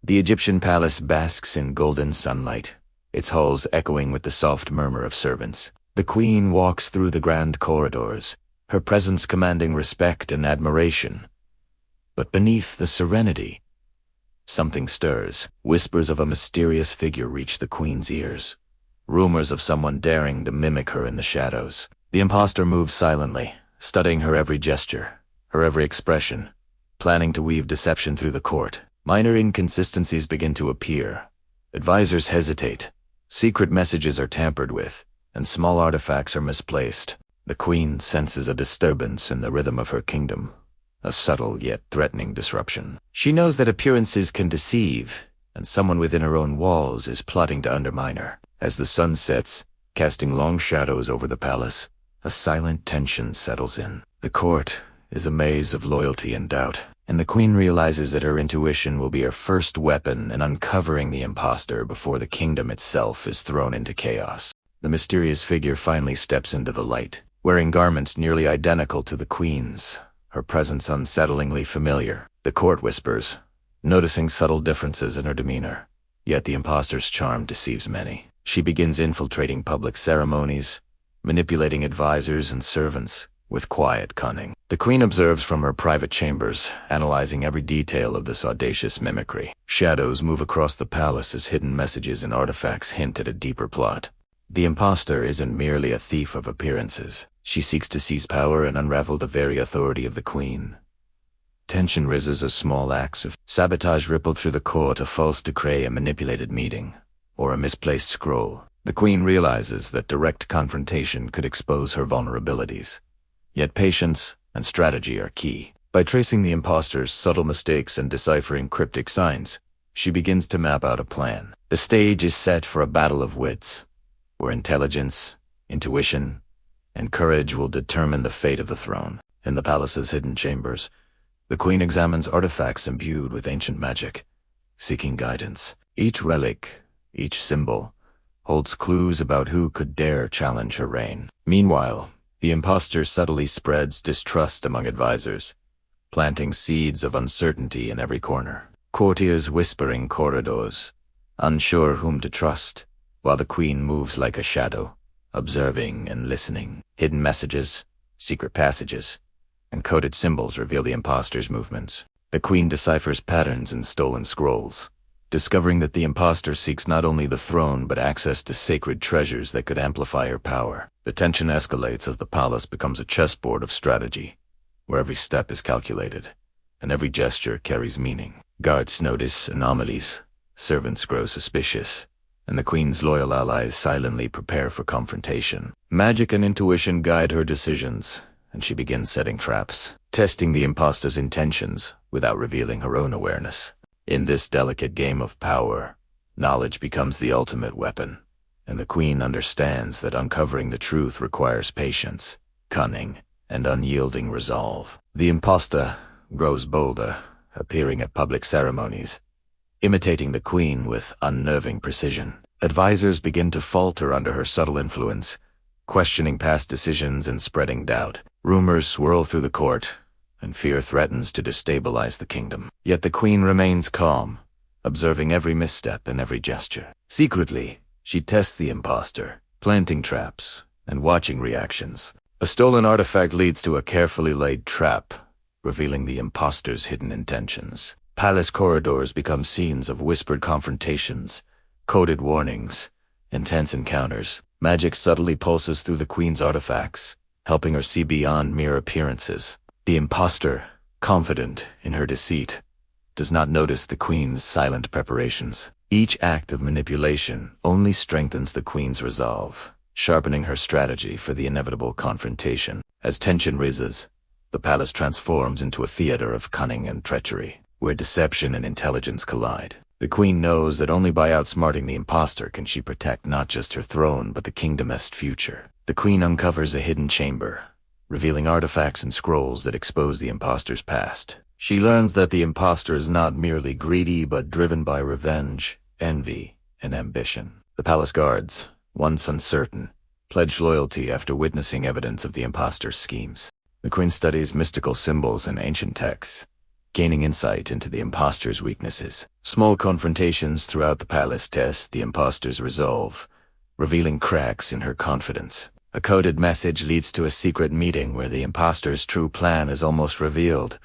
The Egyptian palace basks in golden sunlight, its halls echoing with the soft murmur of servants. The queen walks through the grand corridors, her presence commanding respect and admiration. But beneath the serenity, something stirs. Whispers of a mysterious figure reach the queen's ears. Rumors of someone daring to mimic her in the shadows. The impostor moves silently, studying her every gesture, her every expression, planning to weave deception through the court. Minor inconsistencies begin to appear. Advisors hesitate. Secret messages are tampered with, and small artifacts are misplaced. The queen senses a disturbance in the rhythm of her kingdom, a subtle yet threatening disruption. She knows that appearances can deceive, and someone within her own walls is plotting to undermine her. As the sun sets, casting long shadows over the palace, a silent tension settles in. The court is a maze of loyalty and doubt, and the queen realizes that her intuition will be her first weapon in uncovering the impostor before the kingdom itself is thrown into chaos. The mysterious figure finally steps into the light, wearing garments nearly identical to the queen's, her presence unsettlingly familiar. The court whispers, noticing subtle differences in her demeanor. Yet the impostor's charm deceives many. She begins infiltrating public ceremonies, manipulating advisors and servants with quiet cunning. The queen observes from her private chambers, analyzing every detail of this audacious mimicry. Shadows move across the palace as hidden messages and artifacts hint at a deeper plot. The impostor isn't merely a thief of appearances. She seeks to seize power and unravel the very authority of the queen. Tension rises as small acts of sabotage ripple through the court, a false decree, a manipulated meeting, or a misplaced scroll. The queen realizes that direct confrontation could expose her vulnerabilities. Yet patience and strategy are key. By tracing the impostor's subtle mistakes and deciphering cryptic signs, she begins to map out a plan. The stage is set for a battle of wits, where intelligence, intuition, and courage will determine the fate of the throne. In the palace's hidden chambers, the queen examines artifacts imbued with ancient magic, seeking guidance. Each relic, each symbol, holds clues about who could dare challenge her reign. Meanwhile, the impostor subtly spreads distrust among advisors, planting seeds of uncertainty in every corner. Courtiers whispering corridors, unsure whom to trust, while the queen moves like a shadow, observing and listening. Hidden messages, secret passages, and coded symbols reveal the impostor's movements. The queen deciphers patterns in stolen scrolls, discovering that the impostor seeks not only the throne but access to sacred treasures that could amplify her power. The tension escalates as the palace becomes a chessboard of strategy, where every step is calculated, and every gesture carries meaning. Guards notice anomalies, servants grow suspicious, and the queen's loyal allies silently prepare for confrontation. Magic and intuition guide her decisions, and she begins setting traps, testing the impostor's intentions without revealing her own awareness. In this delicate game of power, knowledge becomes the ultimate weapon, and the queen understands that uncovering the truth requires patience, cunning, and unyielding resolve. The impostor grows bolder, appearing at public ceremonies, imitating the queen with unnerving precision. Advisors begin to falter under her subtle influence, questioning past decisions and spreading doubt. Rumors swirl through the court, and fear threatens to destabilize the kingdom. Yet the queen remains calm, observing every misstep and every gesture. Secretly, she tests the impostor, planting traps and watching reactions. A stolen artifact leads to a carefully laid trap, revealing the impostor's hidden intentions. Palace corridors become scenes of whispered confrontations, coded warnings, intense encounters. Magic subtly pulses through the queen's artifacts, helping her see beyond mere appearances. The impostor, confident in her deceit, does not notice the queen's silent preparations. Each act of manipulation only strengthens the queen's resolve, sharpening her strategy for the inevitable confrontation. As tension rises, the palace transforms into a theater of cunning and treachery, where deception and intelligence collide. The queen knows that only by outsmarting the impostor can she protect not just her throne but the kingdom's future. The queen uncovers a hidden chamber, revealing artifacts and scrolls that expose the impostor's past. She learns that the impostor is not merely greedy but driven by revenge, envy, and ambition. The palace guards, once uncertain, pledge loyalty after witnessing evidence of the impostor's schemes. The queen studies mystical symbols and ancient texts, gaining insight into the impostor's weaknesses. Small confrontations throughout the palace test the impostor's resolve, revealing cracks in her confidence. A coded message leads to a secret meeting where the impostor's true plan is almost revealed,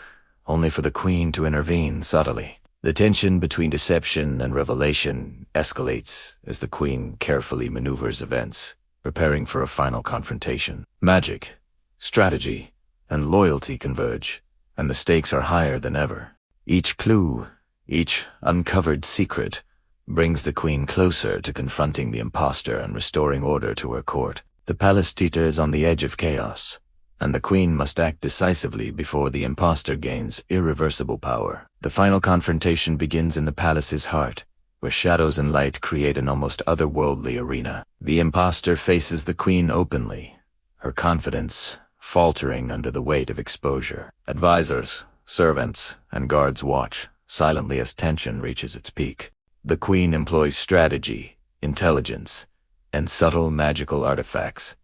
only for the queen to intervene subtly. The tension between deception and revelation escalates as the queen carefully maneuvers events, preparing for a final confrontation. Magic, strategy, and loyalty converge, and the stakes are higher than ever. Each clue, each uncovered secret, brings the queen closer to confronting the impostor and restoring order to her court. The palace teeters on the edge of chaos, and the queen must act decisively before the impostor gains irreversible power. The final confrontation begins in the palace's heart, where shadows and light create an almost otherworldly arena. The impostor faces the queen openly, her confidence faltering under the weight of exposure. Advisors, servants, and guards watch silently as tension reaches its peak. The queen employs strategy, intelligence, and subtle magical artifacts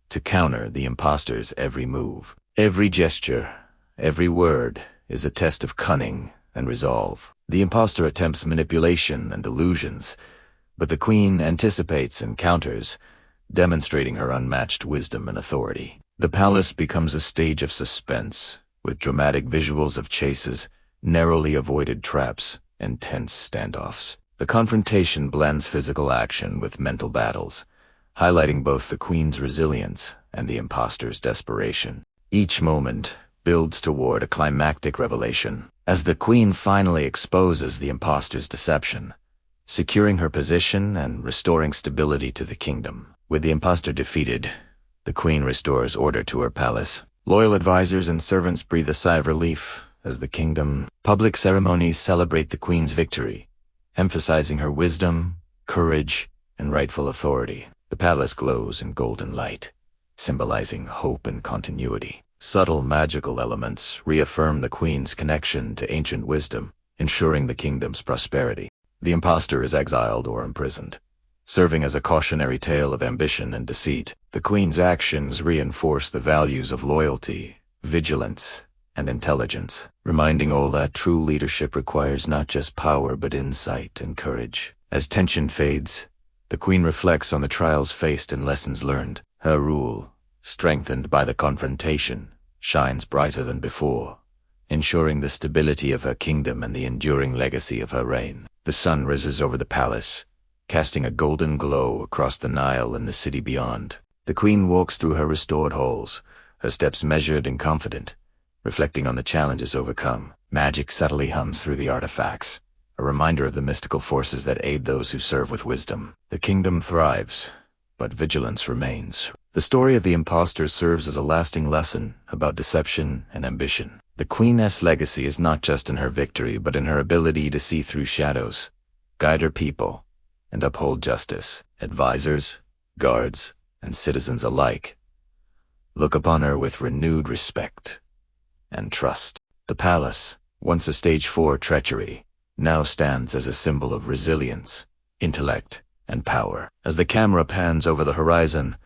to counter the impostor's every move. Every gesture, every word is a test of cunning and resolve. The impostor attempts manipulation and illusions, but the queen anticipates and counters, demonstrating her unmatched wisdom and authority. The palace becomes a stage of suspense, with dramatic visuals of chases, narrowly avoided traps, and tense standoffs. The confrontation blends physical action with mental battles, highlighting both the queen's resilience and the impostor's desperation. Each moment builds toward a climactic revelation, as the queen finally exposes the impostor's deception, securing her position and restoring stability to the kingdom. With the impostor defeated, the queen restores order to her palace. Loyal advisors and servants breathe a sigh of relief as the kingdom. Public ceremonies celebrate the queen's victory, emphasizing her wisdom, courage, and rightful authority. The palace glows in golden light, symbolizing hope and continuity. Subtle magical elements reaffirm the queen's connection to ancient wisdom, ensuring the kingdom's prosperity. The impostor is exiled or imprisoned, serving as a cautionary tale of ambition and deceit. The queen's actions reinforce the values of loyalty, vigilance, and intelligence, reminding all that true leadership requires not just power but insight and courage. As tension fades, the queen reflects on the trials faced and lessons learned. Her rule, strengthened by the confrontation, shines brighter than before, ensuring the stability of her kingdom and the enduring legacy of her reign. The sun rises over the palace, casting a golden glow across the Nile and the city beyond. The queen walks through her restored halls, her steps measured and confident, reflecting on the challenges overcome. Magic subtly hums through the artifacts, a reminder of the mystical forces that aid those who serve with wisdom. The kingdom thrives, but vigilance remains. The story of the impostor serves as a lasting lesson about deception and ambition. The queen's legacy is not just in her victory, but in her ability to see through shadows, guide her people, and uphold justice. Advisors, guards, and citizens alike look upon her with renewed respect and trust. The palace, once a stage for treachery, now stands as a symbol of resilience, intellect, and power. As the camera pans over the horizon,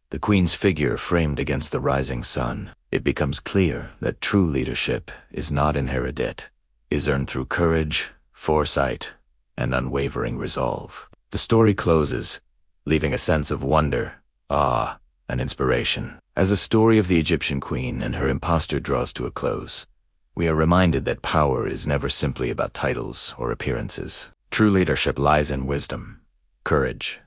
the queen's figure framed against the rising sun, it becomes clear that true leadership is not inherited, is earned through courage, foresight, and unwavering resolve. The story closes, leaving a sense of wonder, awe, and inspiration. As the story of the Egyptian queen and her impostor draws to a close, we are reminded that power is never simply about titles or appearances. True leadership lies in wisdom, courage,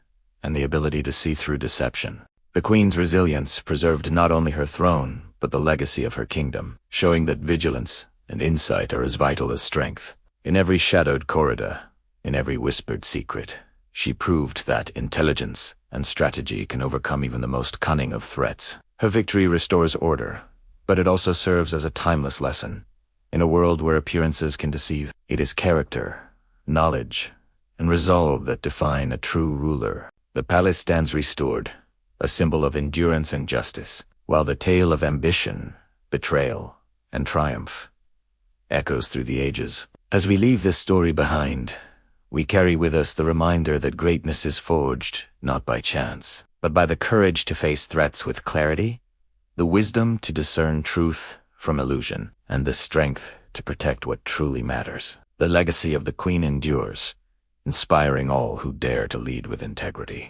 and the ability to see through deception. The queen's resilience preserved not only her throne, but the legacy of her kingdom, showing that vigilance and insight are as vital as strength. In every shadowed corridor, in every whispered secret, she proved that intelligence and strategy can overcome even the most cunning of threats. Her victory restores order, but it also serves as a timeless lesson. In a world where appearances can deceive, it is character, knowledge, and resolve that define a true ruler. The palace stands restored, a symbol of endurance and justice, while the tale of ambition, betrayal, and triumph echoes through the ages. As we leave this story behind, we carry with us the reminder that greatness is forged not by chance, but by the courage to face threats with clarity, the wisdom to discern truth from illusion, and the strength to protect what truly matters. The legacy of the Queen endures, inspiring all who dare to lead with integrity.